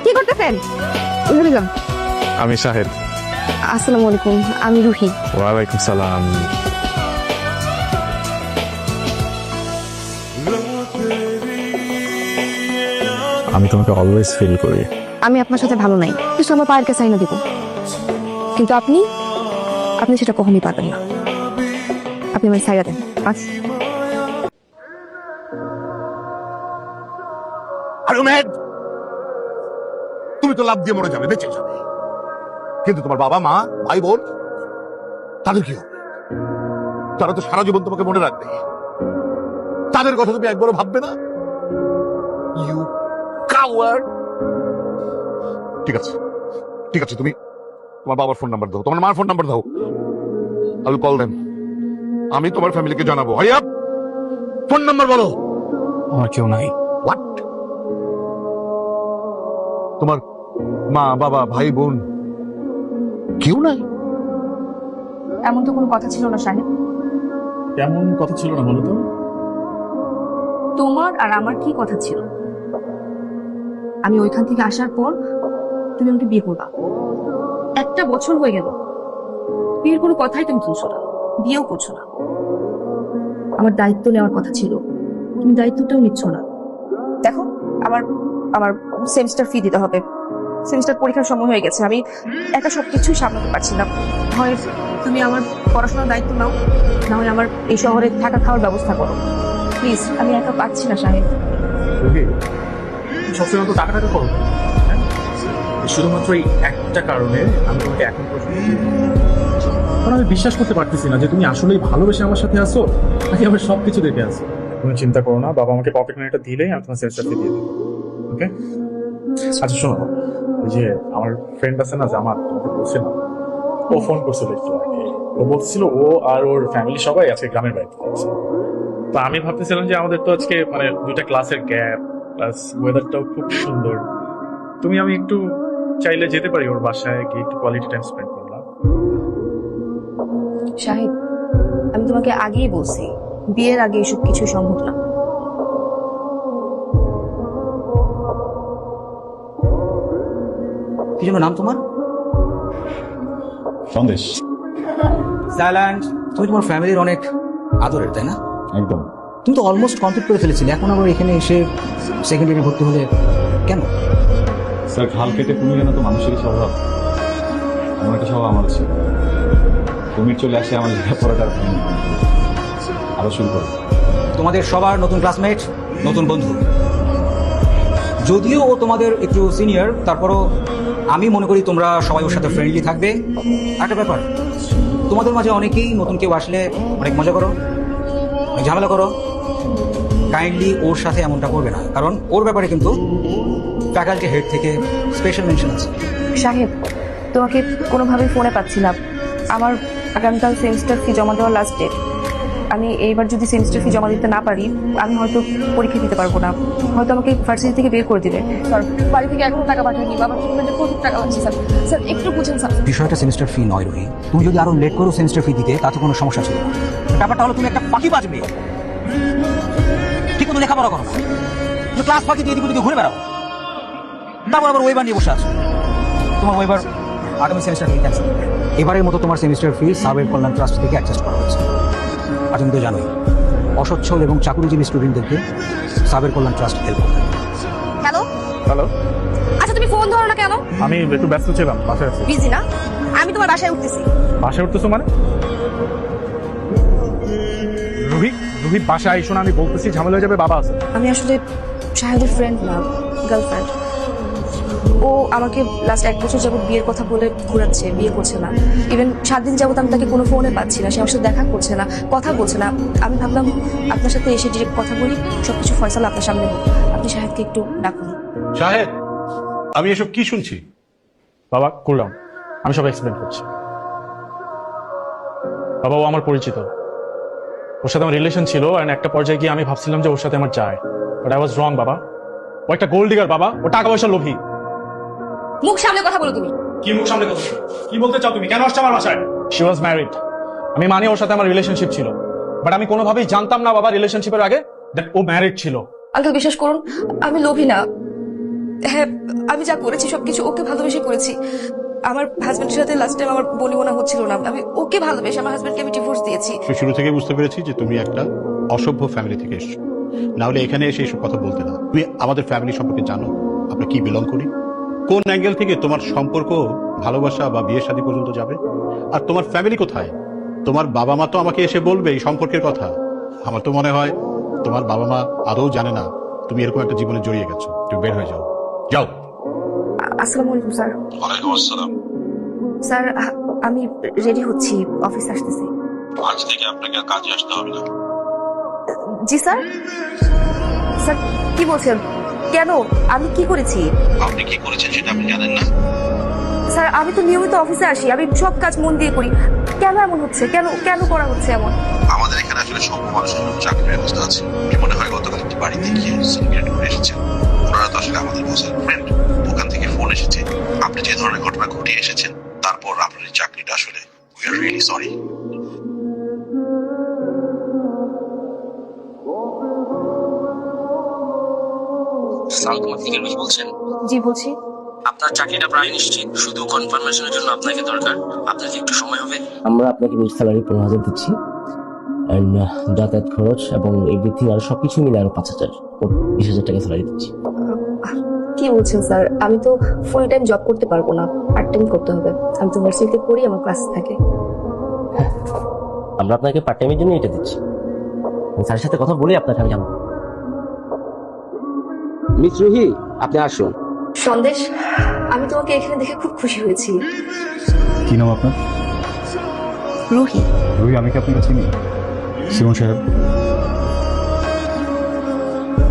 কি করতেছেন? ঘুরে যান। আমি শাহেদ। আসসালামু আলাইকুম, আমি রুহি। ওয়ালাইকুম সালাম। আমি তোমাকে অলওয়েজ ফিল করি। আমি আপনার সাথে ভালো নাই, কিছু আমার পায়ের কাছে আইনা দিব, কিন্তু আপনি আপনি সেটা কখনই পারবেন না। আপনি আমার সাইডা দেন বাস। তুমি তো লাভ দিয়ে মরে যাবে, বেঁচে যাবে, কিন্তু তোমার বাবা মা ভাই বোন তাদের কি হবে? তারা তো সারা জীবন তোমাকে মনে রাখবে। তাদের কথা তুমি একবারও ভাববে না? You coward. ঠিক আছে, ঠিক আছে, তুমি তোমার বাবার ফোন নাম্বার দাও, তোমার মার ফোন নাম্বার দাও। I will call them. আমি তোমার ফ্যামিলিকে জানাবো। হারি আপ, ফোন নাম্বার বলো। আমার কেউ নাই। হোয়াট? তোমার মা বাবা ভাই বোন কেউ নাই? এমন তো কোনো কথা ছিল না সাহেব। কেমন কথা ছিল না বলো তো? তোমার আর আমার কি কথা ছিল? আমি ওইখান থেকে আসার পর তুমি আমাকে বিয়ে করবা। 1 বছর হয়ে গেল, বিয়ের কোনো কথাই তুমি তুলছো না, বিয়েও করছো না। আমার দায়িত্ব নেওয়ার কথা ছিল, তুমি দায়িত্বটাও নিচ্ছ না। দেখো, আমার আমার সেমিস্টার ফি দিতে হবে, সেমিস্টার পরীক্ষার সময় হয়ে গেছে, আমি একা সবকিছু সামলাতে পারছি না। হয় তুমি আমার পড়াশোনার দায়িত্ব নাও, না হয় আমার এই শহরে থাকা খাওয়ার ব্যবস্থা করো। প্লিজ, আমি একা পাচ্ছি না সাহেব। সবসময় তো টাকা টাকা করো, হ্যাঁ? শুধুমাত্র এই একটা কারণে আমি তোমাকে এখন পর্যন্ত কারণ আমি বিশ্বাস করতে পারতেছি না যে তুমি আসলেই ভালোবেসে আমার সাথে আসো নাকি আমার সবকিছু দেখে আসো। তুমি চিন্তা করো না, বাবা আমাকে পকেট মানিটা দিলেই আমি তোমার সেমিস্টার ফি দিয়ে দেবো। ওকে? আচ্ছা শোনো, ওই যে আমার ফ্রেন্ড আছে না জামাত, তোমাকে বলছে না, ও ফোন করছিল একটু আগে। ও বলছিল ও আর ওর ফ্যামিলি সবাই আজকে গ্রামের বাড়িতে যাচ্ছে। তো আমি ভাবতেছিলাম যে আমাদের তো আজকে মানে 2টা ক্লাসের গ্যাপ, প্লাস ওয়েদারটাও খুব সুন্দর। আমি একটু চাইলে যেতে পারি ওর বাসায় গিয়ে একটু কোয়ালিটি টাইম স্পেন্ড করলাম। সাহেব, আমি তোমাকে আগেই বলছি, বিয়ের আগে এসব কিছু সম্ভব না। কি যেন নাম তোমার? সন্দেশ। সাইল্যান্ড। তুমি তোমার ফ্যামিলির অনেক আদরের, তাই না? একদম। তুমি তো অলমোস্ট কমপ্লিট করে ফেলেছিলে, এখন আবার এখানে এসে সেকেন্ড ইয়ারে ভর্তি হলে কেন? স্যার, খাল কেটে কুমির আনা তো মানুষেরই স্বভাব। এমন একটা স্বভাব আমার ছিল। কুমির চলে আসে আমার লেখাপড়াটার আরো শুরু করে। তোমাদের সবার নতুন ক্লাসমেট, নতুন বন্ধু। যদিও ও তোমাদের একটু সিনিয়র, তারপরও আমি মনে করি তোমরা সবাই ওর সাথে ফ্রেন্ডলি থাকবে। একটা ব্যাপার, তোমাদের মাঝে অনেকেই নতুন কেউ আসলে অনেক মজা করো, অনেক ঝামেলা করো। কাইন্ডলি ওর সাথে এমনটা করবে না, কারণ ওর ব্যাপারে কিন্তু ফ্যাকাল্টি হেড থেকে স্পেশাল মেনশন আছে। সাহেব, তোমাকে কোনোভাবেই ফোনে পাচ্ছি না। আমার আগামীকাল সেমিস্টার ফি জমা দেওয়ার লাস্ট ডেট। আমি এইবার যদি সেমিস্টার ফি জমা দিতে না পারি, আমি হয়তো পরীক্ষা দিতে পারবো না, হয়তো আমাকে ভার্সিটি থেকে বের করে দিবে। স্যার, বাড়ি থেকে এখনো টাকা পাঠায়নি, বাবার ট্রিটমেন্টে প্রচুর টাকা লাগছে স্যার। স্যার, একটু বুঝেন স্যার। বিষয়টা সেমিস্টার ফি নয় রোহি, তুমি যদি আরো লেট করো সেমিস্টার ফি দিতে তাতে কোনো সমস্যা ছিল না। ব্যাপারটা হলো তুমি একটা ফাঁকি বাজবে, ঠিক মতো লেখাপড়া করো না, তুমি ক্লাস ফাঁকি দিয়ে দিকে ঘুরে বেড়াও, তারপর আবার ওয়েবার নিয়ে বসে আছো। তোমার ওয়েবার আগামী সেমিস্টার ফি ক্যান্সেল। এবারের মতো তোমার সেমিস্টার ফি সাবের কল্যাণ ট্রাস্ট থেকে অ্যাডজাস্ট করা হয়েছে। আর তুমি তো জানোই অসচ্ছল এবং চাকুরিজীবী স্টুডেন্টদেরকে সাবের কল্যাণ ট্রাস্ট হেল্প করে। হ্যালো হ্যালো, আচ্ছা, তুমি ফোন ধরো না কেন? আমি একটু ব্যস্ত ছিলাম, বাসায় আছি। বিজি না? আমি তোমার বাসায় উঠতেছি। বাসায় উঠতেছো মানে? রুহি, রুহি বাসায় আইসো না, আমি বলতেছি ঝামেলা হয়ে যাবে, বাবা আছে। আমি আসলে শাহেদের ফ্রেন্ড না, গার্লফ্রেন্ড। ও আমাকে লাস্ট 1 বছর যাবত বিয়ের কথা বলে ঘোরাচ্ছে, বিয়ে করছে না। ইভেন 7 দিন যাবত আমি তাকে কোনো ফোনে পাচ্ছি না, সে আমার সাথে দেখা করছে না, কথা বলছে না। আমি ভাবলাম আপনার সাথে এসে ডিরেক্ট কথা বলি, সবকিছু ফয়সালা আপনার সামনে হোক। আপনি শাহেদকে একটু ডাকুন। শাহেদ, আমি এসব কি শুনছি? বাবা করলাম, আমি সব এক্সপ্লেন করছি। বাবা, ও আমার পরিচিত, ওর সাথে আমার রিলেশন ছিল, আর একটা পর্যায়ে গিয়ে আমি ভাবছিলাম যে ওর সাথে আমার যায়, বাট আই ওয়াজ রং। বাবা, ও একটা গোল্ড ডিগার বাবা, ও টাকা পয়সা লোভী। মুখ সামনে কথা বলো তুমি। কি মুখ সামনে কথা? কি বলতে চাও তুমি? কেন আসছো আমার বাসায়? She was married. আমি মানি ওর সাথে আমার রিলেশনশিপ ছিল, বাট আমি কোনোভাবেই জানতাম না বাবা রিলেশনশিপের আগে দ্যাট ও ম্যারিড ছিল। আঙ্কেল, বিশ্বাস করুন, আমি লোভী না। হ্যাঁ, আমি যা করেছি সবকিছু ওকে ভালোবেসে করেছি। আমার হাজবেন্ডের সাথে লাস্ট টাইম আমার বনিবনা হচ্ছিল না, আমি ওকে ভালোবেসে আমার হাজবেন্ডকে আমি ডিভোর্স দিয়েছি। আমি শুরু থেকে বুঝতে পেরেছি যে তুমি একটা অসভ্য ফ্যামিলি থেকে এসছো, না হলে এখানে এসে এসব কথা বলতে না। তুমি আমাদের ফ্যামিলি সম্পর্কে জানো, আমরা কি বিলং করি, কোন অ্যাঙ্গেল থেকে তোমার সম্পর্ক ভালোবাসা বা বিয়ে শাদী পর্যন্ত যাবে। আর তোমার ফ্যামিলি কোথায়? তোমার বাবা মা তো আমাকে এসে বলবে এই সম্পর্কের কথা। আমার তো মনে হয় তোমার বাবা মা আদৌ জানে না তুমি এরকম একটা জীবনে জড়িয়ে গেছো। তুমি বের হয়ে যাও, যাও। আসসালামু আলাইকুম স্যার। ওয়ালাইকুম আসসালাম। স্যার আমি রেডি হচ্ছি, অফিস আসতেছি। আজ থেকে আপনাকে আর কাজে আসতে হবে না। জি স্যার। স্যার কি বলছেন? কেন? আমি কি করেছি? আপনি কি করেছেন সেটা আপনি জানেন না? স্যার আমি তো নিয়মিত অফিসে আসি, আমি সব কাজ মন দিয়ে করি। কেন এমন হচ্ছে? কেন কেন করা হচ্ছে এমন? আমাদের এখানে আসলে সব মানুষের জন্য চাকরির ব্যবস্থা আছে। কি মনে হয় গতকাল একটি বাড়িতে গিয়ে সিন্ডিকেট করে এসেছেন? ওনারা তো আসলে আমাদের বসের ফ্রেন্ড। ওখান থেকে ফোন এসেছে, আপনি যে ধরনের ঘটনা ঘটিয়ে এসেছেন, তারপর আপনার এই চাকরিটা আসলে উই আর রিয়েলি সরি। সালাম কুমার থেকে বলছেন? জি বলছি। আপনার চাকরিটা প্রায় নিশ্চিত, শুধু কনফার্মেশনের জন্য আপনাকে দরকার। আপনার কি একটু সময় হবে? আমরা আপনাকে মিড স্যালারি 15,000 দিচ্ছি, অ্যান্ড যাতায়াত খরচ এবং এভরিথিং আর সবকিছু মিলে আরো 5,000, 20,000 টাকা স্যালারি দিচ্ছি। কি বলছেন স্যার? আমি তো ফুল টাইম জব করতে পারবো না, পার্ট টাইম করতে হবে। আমি তো ভার্সিটিতে পড়ি, আমার ক্লাস থাকে। আমরা আপনাকে পার্ট টাইমের জন্য এটা দিচ্ছি। স্যারের সাথে কথা বলে আপনাকে আমি জানাবো। মিস রুহি, আপনি আসুন। সন্দেশ, আমি তোমাকে এখানে দেখে খুব খুশি হয়েছি। কি নাম আপনার? রুহি। রুহি, আমি কি আপনাকে চিনি? শিবন সাহেব,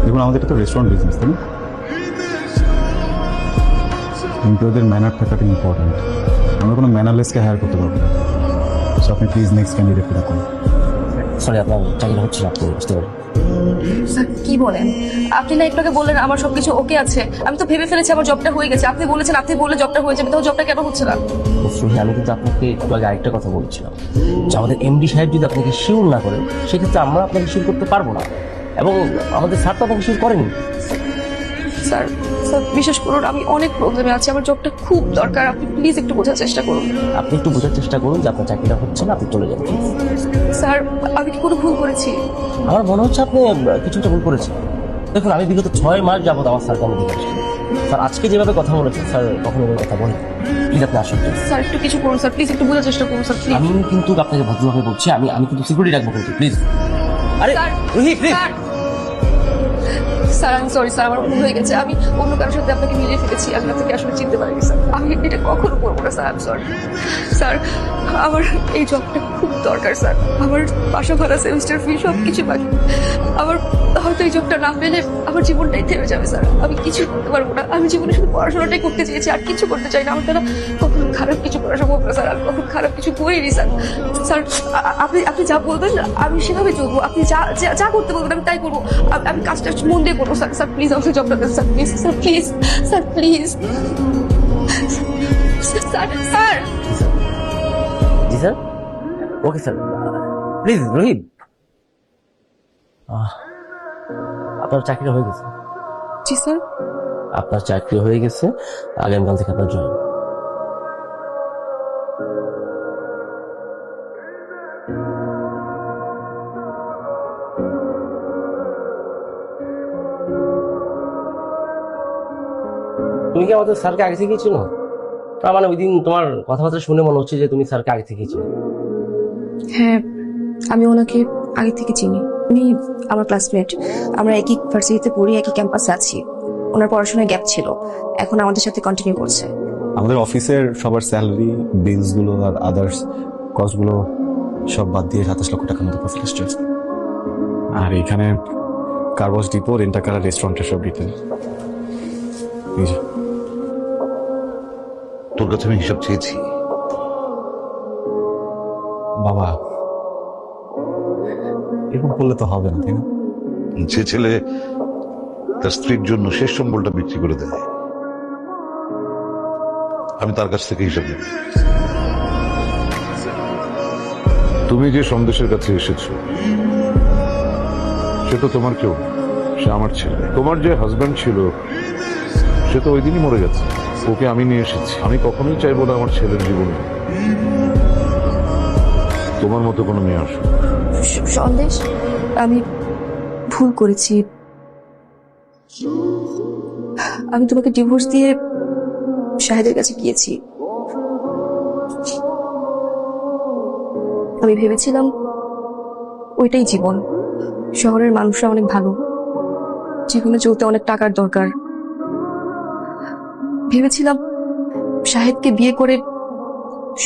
দেখুন আমাদের এটা তো রেস্টুরেন্ট বিজনেস, তাই না? এমপ্লয়ীদের ম্যানার থাকাটা ইম্পর্টেন্ট। আমরা কোনো ম্যানারলেসকে হায়ার করতে পারবো না। সো আপনি প্লিজ নেক্সট ক্যান্ডিডেটকে রাখুন। সরি, আপনার চাকরিটা হচ্ছে না, আপনি বুঝতে পারেন। স্যার কি বলেন? আপনি না একটু আগে বললেন আমার সবকিছু ওকে আছে, আমি তো ভেবে ফেলেছি আমার জবটা হয়ে গেছে। আপনি বলেছেন, আপনি বললে জবটা হয়ে যাবে, তাহলে জবটা কেন হচ্ছে না? রুহি, আমি কিন্তু আপনাকে একটু আগে আরেকটা কথা বলেছিলাম যে আমাদের এমডি সাহেব যদি আপনাকে শিওর না করেন, সেক্ষেত্রে আমরা আপনাকে শিওর করতে পারবো না, এবং আমাদের স্যার তো আপনাকে শিওর করেনি। স্যার স্যার বিশ্বাস করুন, আমি অনেক প্রবলেমে আছি, আমার জবটা খুব দরকার। আপনি প্লিজ একটু বোঝার চেষ্টা করুন। আপনি একটু বোঝার চেষ্টা করুন যে আপনার চাকরিটা হচ্ছে না, আপনি চলে যান please। স্যার আমি কি কোনো ভুল করেছি? আমার মনে হচ্ছে আপনি কিছু একটা ভুল করেছেন। দেখুন, আমি বিগত 6 মাস যাবত আমার স্যারকে আমি দেখে আসছি। স্যার আজকে যেভাবে কথা বলেছেন, স্যার কখনো এভাবে কথা বলেন। প্লিজ আপনি আসুন please। স্যার একটু কিছু করুন স্যার, প্লিজ একটু বোঝার চেষ্টা করুন স্যার, প্লিজ। আমি কিন্তু আপনাকে ভদ্রভাবে বলছি, আমি কিন্তু সিকিউরিটি রাখবো কিন্তু, প্লিজ। আরে sir, Ruhi please. Sir sir আমি সরি স্যার, আমার ভুল হয়ে গেছে। আমি অন্য কারোর সাথে আপনাকে মিলিয়ে ফেলেছি, আমি আপনাকে আসলে চিনতে পারিনি স্যার। আমি এটা কখনো করবো না sir, I am sorry sir. আমার এই জবটা খুব দরকার স্যার। আমার বাসা ভাড়া, সেমিস্টার ফি সব কিছু বাকি। আমার হয়তো এই জবটা না পেলে আমার জীবনটাই থেমে যাবে স্যার। আমি কিছু করতে পারবো না। আমি জীবনে শুধু পড়াশোনাটাই করতে চেয়েছি, আর কিছু করতে চাই না। আমার দ্বারা কখনো খারাপ কিছু করা সম্ভব না স্যার। আমি কখনো খারাপ কিছু করিনি স্যার। স্যার আপনি যা বলবেন আমি সেভাবে চলবো। আপনি যা যা করতে বলবেন আমি তাই করবো। আমি কাজটা মন দিয়ে করবো স্যার। স্যার প্লিজ আমাকে জবটা দেন sir, please sir, please sir, please sir. Sir G sir, okay sir, please Rohit. আপনার চাকরি হয়ে গেছে। জি স্যার। আপনার চাকরি হয়ে গেছে, আগামীকাল থেকে আপনার জয়েন। তুমি কি আমাদের স্যারকে আগে থেকেই চিনো? তার মানে ওই দিন তোমার কথাবার্তা শুনে মনে হচ্ছে যে তুমি স্যারকে আগে থেকেই চিনো। হ্যাঁ, আমি ওনাকে আগে থেকে চিনি। উনি আমার ক্লাসমেট, আমরা একই ভার্সিটিতে পড়ি, একই ক্যাম্পাসে আছি। ওনার পড়াশোনায় গ্যাপ ছিল, এখন আমাদের সাথে কন্টিনিউ করছে। আমাদের অফিসের সবার স্যালারি, বিলস গুলো আর আদার্স কস্ট গুলো সব বাদ দিয়ে 27 লক্ষ টাকার মতো প্রফিট আসছে। আর এখানে কারওয়াশ ডিপো, রেন্টাকার আর রেস্টুরেন্টের সব ডিটেল। তোর কাছে আমি হিসাব চেয়েছি। বাবা, এরকম করলে তো হবে না, তাই না? যে ছেলে তার স্ত্রীর জন্য শেষ সম্বলটা বিক্রি করে দেয়, আমি তার কাছ থেকে হিসাব নেব। তুমি যে সন্দেশের কাছে এসেছো, সে তো তোমার কেউ না, সে আমার ছেলে। তোমার যে হাজবেন্ড ছিল সে তো ওই দিনই মরে গেছে। ওকে আমি নিয়ে এসেছি। আমি কখনোই চাইবো না আমার ছেলের জীবনে তোমার মতো কোনো মেয়ে আসুক। সন্দেশ, আমি ভুল করেছি। আমি তোমাকে ডিভোর্স দিয়ে শাহেদের কাছে গিয়েছি। আমি ভেবেছিলাম ওইটাই জীবন। শহরের মানুষরা অনেক ভালো, জীবনে চলতে অনেক টাকার দরকার। ভেবেছিলাম শাহেদকে বিয়ে করে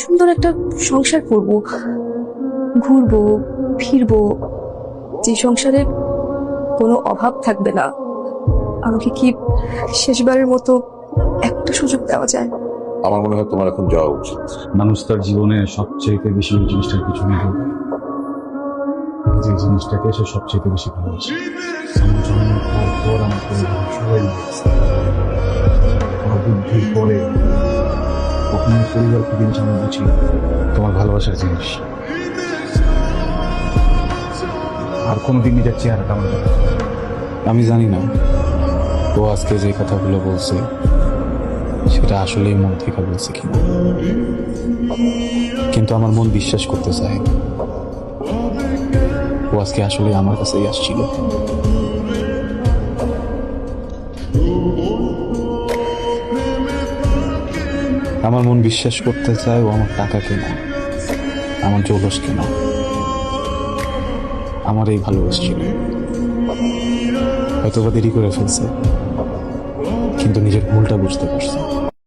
সুন্দর একটা সংসার করব, ঘুরবো ফিরবো, যে সংসারে কোনো অভাব থাকবে না। আমাকে কি শেষবারের মতো একটা সুযোগ দেওয়া যায়? আমার মনে হয় তোমার এখন যাওয়া উচিত। মানুষ তার জীবনে সবচেয়ে বেশি ওই জিনিসটার পিছনে দৌড়ায়, যে জিনিসটাকে সে সবচেয়ে বেশি ভালোবাসে। আমার জন্মের পর আমার পরিবার সবাই মারা গেছে। আমার বুদ্ধির পরে কখনো পরিবার কি জিনিস আমি বুঝি, তোমার ভালোবাসার জিনিস। আর কোনোদিন নিজের চেহারাটা আমার দেখা যায় না। আমি জানি না ও আজকে যে কথাগুলো বলছে সেটা আসলেই মন থেকে বলছে কিনা, কিন্তু আমার মন বিশ্বাস করতে চায় ও আজকে আসলে আমার কাছেই আসছিল। আমার মন বিশ্বাস করতে চায় ও আমার টাকা কেনা, আমার জৌলস কেনা, আমার এই ভালোবাসছিল। হয়তো বা দেরি করে ফেলছে, কিন্তু নিজের ভুলটা বুঝতে পারছে।